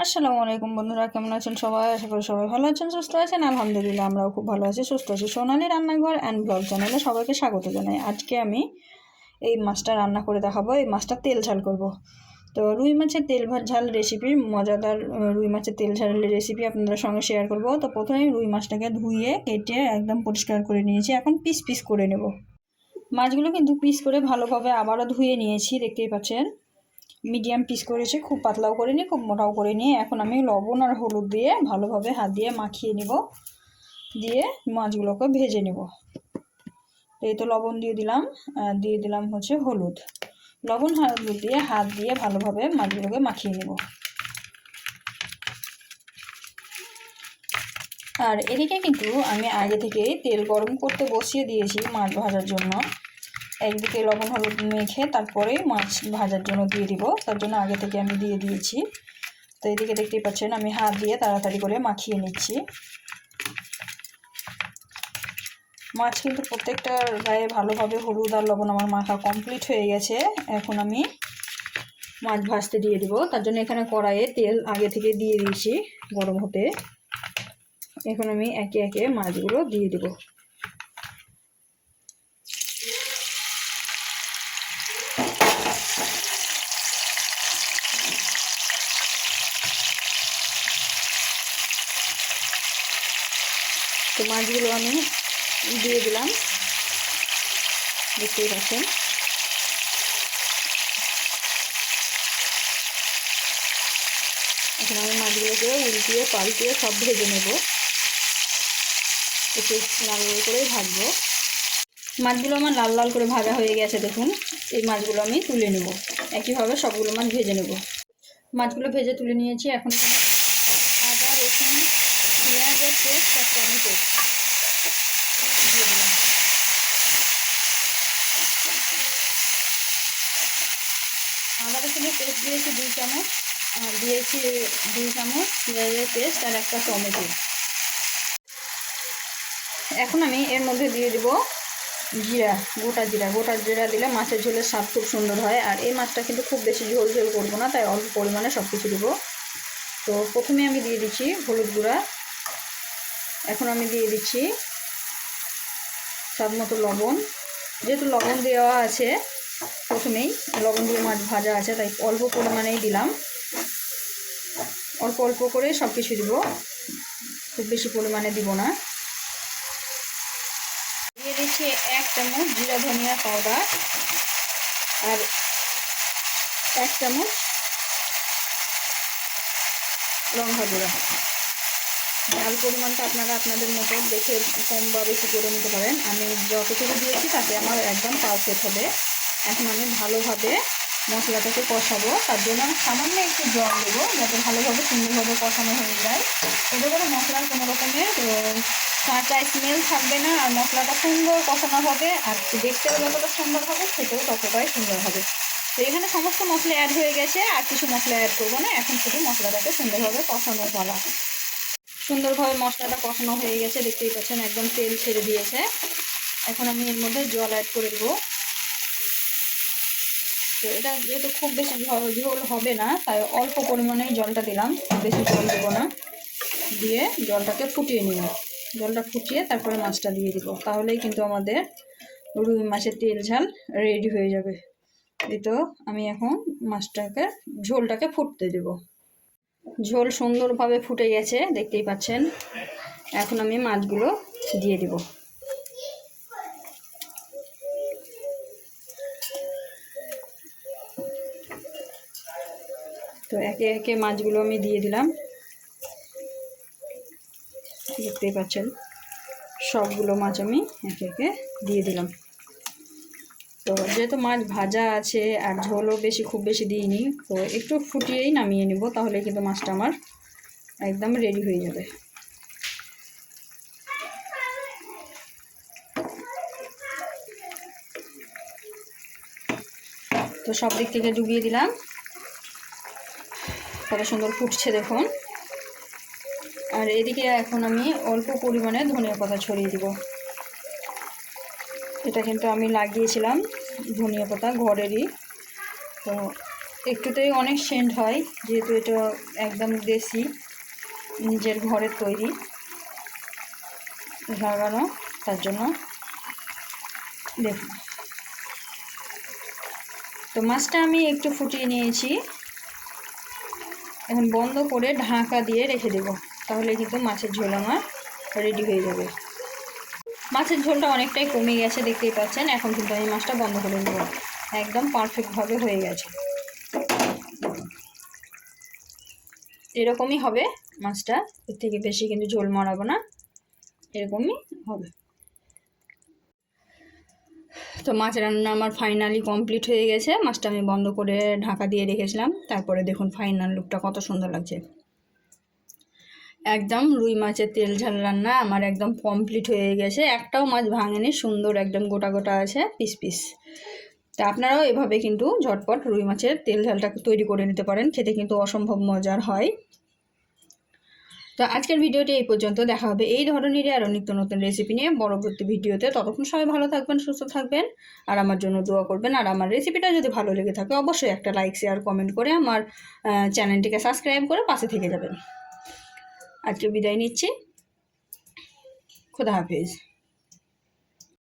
আসসালামু আলাইকুম বন্ধুরা, কেমন আছেন সবাই? আশা করি সবাই ভালো আছেন, সুস্থ আছেন। আলহামদুলিল্লাহ আমরাও খুব ভালো আছি, সুস্থ আছি। সোনালী রান্নাঘর অ্যান্ড ব্লগ চ্যানেলে সবাইকে স্বাগত জানাই। আজকে আমি এই মাছটা রান্না করে দেখাবো। এই মাছটা তেল ঝাল করব। তো রুই মাছের তেল ঝাল রেসিপি, মজাদার রুই মাছের তেল ঝাল রেসিপি আপনাদের সঙ্গে শেয়ার করব। তো প্রথমেই রুই মাছটাকে ধুয়ে কেটে একদম পরিষ্কার করে নিয়েছি। এখন পিস পিস করে নেব। মাছগুলো কিন্তু পিস করে ভালোভাবে আবারও ধুয়ে নিয়েছি, দেখতেই পাচ্ছেন। মিডিয়াম পিস করেছি, খুব পাতলাও করিনি, খুব মোটাও করিনি। এখন আমি লবণ আর হলুদ দিয়ে ভালোভাবে হাত দিয়ে মাখিয়ে নিব, দিয়ে মাছগুলোকে ভেজে নেব। এই তো লবণ দিয়ে দিলাম হচ্ছে হলুদ। লবণ হলুদ দিয়ে হাত দিয়ে ভালোভাবে মাছগুলোকে মাখিয়ে নেব। আর এদিকে কিন্তু আমি আগে থেকে তেল গরম করতে বসিয়ে দিয়েছি মাছ ভাজার জন্য। একদিকে লবণ হলুদ মেখে তারপরে মাছ ভাজার জন্য দিয়ে দিব, তার জন্য আগে থেকে আমি দিয়ে দিয়েছি। তো এদিকে দেখতেই পাচ্ছেন আমি হাত দিয়ে তাড়াতাড়ি করে মাখিয়ে নিচ্ছি। মাছ কিন্তু প্রত্যেকটা গায়ে ভালোভাবে হলুদ আর লবণ আমার মাখা কমপ্লিট হয়ে গেছে। এখন আমি মাছ ভাজতে দিয়ে দিব, তার জন্য এখানে কড়াইয়ে তেল আগে থেকে দিয়ে দিয়েছি গরম হতে। এখন আমি একে একে মাছগুলো দিয়ে দেব। তো মাছগুলো আমি দিয়ে দিলাম, দেখতেই পাচ্ছেন। এখন আমি মাছগুলোকে উল্টিয়ে পাল্টিয়ে সব ভেজে নেব, একটু লাল লাল করেই ভাজবো। মাছগুলো আমার লাল লাল করে ভাজা হয়ে গেছে, দেখুন। এই মাছগুলো আমি তুলে নেব, একইভাবে সবগুলো মাছ ভেজে নেব। মাছগুলো ভেজে তুলে নিয়েছি। এখন এখানে আদা রসুন পেঁয়াজের পেস্ট আর টমেটো দিয়ে দিলাম। আদা রসুনের পেস্ট দিয়েছি 2 চামচ, দিয়েছি 2 চামচ পেঁয়াজের পেস্ট আর একটা টমেটো। এখন আমি এর মধ্যে দিয়ে দেব জিরা, গোটা জিরা দিলে মাছের ঝোলের স্বাদ খুব সুন্দর হয়। আর এই মাছটা কিন্তু খুব বেশি ঝোল করবো না, তাই অল্প পরিমাণে সব কিছু দেবো। তো প্রথমে আমি দিয়ে দিচ্ছি হলুদ গুঁড়া। এখন আমি দিয়ে দিচ্ছি স্বাদ মতো লবণ। যেহেতু লবণ দেওয়া আছে প্রথমেই, লবণ দিয়ে মাছ ভাজা আছে, তাই অল্প পরিমাণেই দিলাম। অল্প অল্প করে সব কিছু দেবো, খুব বেশি পরিমাণে দিব না। দিয়ে দিচ্ছি 1 চামচ জিরা ধনিয়া পাউডার আর 1 চামচ লঙ্কা গুঁড়া। ঝাল পরিমাণটা আপনারা আপনাদের মতো দেখে কম বা বেশি করে নিতে পারেন। আমি যতটুকু দিয়েছি তাতে আমার একদম পারফেক্ট হবে। এখন আমি ভালোভাবে মশলাটাকে কষাবো, তার জন্য আমি সামান্য একটু জল দেবো, যাতে ভালোভাবে সুন্দরভাবে কষানো হয়ে যায়। এতে করে মশলার কোনো রকমের কাঁচা স্মেল থাকবে না, আর মশলাটা সুন্দর কষানো হবে। আর দেখতেও যতটা সুন্দর হবে খেতেও ততটাই সুন্দর হবে। তো এখানে সমস্ত মশলা অ্যাড হয়ে গেছে, আর কিছু মশলা অ্যাড করবো না। এখন শুধু মশলাটাকে সুন্দরভাবে কষানোর পালা। সুন্দরভাবে মশলাটা কষানো হয়ে গেছে, দেখতেই পাচ্ছেন একদম তেল ছেড়ে দিয়েছে। এখন আমি এর মধ্যে জল অ্যাড করে দেবো। তো এটা যেহেতু খুব বেশি ঝোল হবে না, তাই অল্প পরিমাণেই জলটা দিলাম, বেশি জল দেবো না। দিয়ে জলটাকে ফুটিয়ে নিলাম। জলটা ফুটিয়ে তারপরে মাছটা দিয়ে দিব, তাহলেই কিন্তু আমাদের রুই মাছের তেল ঝাল রেডি হয়ে যাবে। এই তো আমি এখন মাছটাকে ঝোলটাকে ফুটতে দেব। ঝোল সুন্দরভাবে ফুটে গেছে, দেখতেই পাচ্ছেন। এখন আমি মাছগুলো দিয়ে দিব। তো একে একে মাছগুলো আমি দিয়ে দিলাম, দেখতেই পাচ্ছেন। সবগুলো মাছ আমি একে একে দিয়ে দিলাম। তো যেহেতু মাছ ভাজা আছে আর ঝোলও খুব বেশি দিইনি, তো একটু ফুটিয়েই নামিয়ে নেব, তাহলে কিন্তু মাছটা আমার একদম রেডি হয়ে যাবে। তো সব দিক থেকে ডুবিয়ে দিলাম, কত সুন্দর ফুটছে দেখুন। আর এদিকে এখন আমি অল্প পরিমাণে ধনিয়া পাতা ছড়িয়ে দিব। এটা কিন্তু আমি লাগিয়েছিলাম ধনিয়া পাতা ঘরেরই। তো একটুতেই অনেক সেন্ট হয়, যেহেতু এটা একদম দেশি নিজের ঘরের তৈরি লাগানো, তার জন্য। দেখুন, তো মাছটা আমি একটু ফুটিয়ে নিয়েছি। এখন বন্ধ করে ঢাকা দিয়ে রেখে দেব, তাহলে কিন্তু মাছের ঝোল আমার রেডি হয়ে যাবে। মাছের ঝোলটা অনেকটাই কমে গেছে, দেখতেই পাচ্ছেন। এখন কিন্তু আমি মাছটা বন্ধ করে দেব, একদম পারফেক্টভাবে হয়ে গেছে। এরকমই হবে মাছটা, এর থেকে বেশি কিন্তু ঝোল মারাবো না, এরকমই হবে। তো মাছ রান্না আমার ফাইনালি কমপ্লিট হয়ে গেছে। মাছটা আমি বন্ধ করে ঢাকা দিয়ে রেখেছিলাম, তারপরে দেখুন ফাইনাল লুকটা কত সুন্দর লাগছে। একদম রুই মাছের তেল ঝাল রান্না আমার একদম কমপ্লিট হয়ে গেছে। একটাও মাছ ভাঙেনি, সুন্দর একদম গোটা গোটা আছে, পিস পিস। তা আপনারাও এভাবে কিন্তু ঝটপট রুই মাছের তেল ঝালটা তৈরি করে নিতে পারেন, খেতে কিন্তু অসম্ভব মজার হয়। তো আজকের ভিডিওটি এই পর্যন্ত। দেখা হবে এই ধরনেরই আরও নিত্য নতুন রেসিপি নিয়ে পরবর্তী ভিডিওতে। ততক্ষণ সবাই ভালো থাকবেন, সুস্থ থাকবেন, আর আমার জন্য দোয়া করবেন। আর আমার রেসিপিটা যদি ভালো লেগে থাকে অবশ্যই একটা লাইক, শেয়ার, কমেন্ট করে আমার চ্যানেলটিকে সাবস্ক্রাইব করে পাশে থেকে যাবেন। আজকে বিদায় নিচ্ছি, খোদা হাফেজ।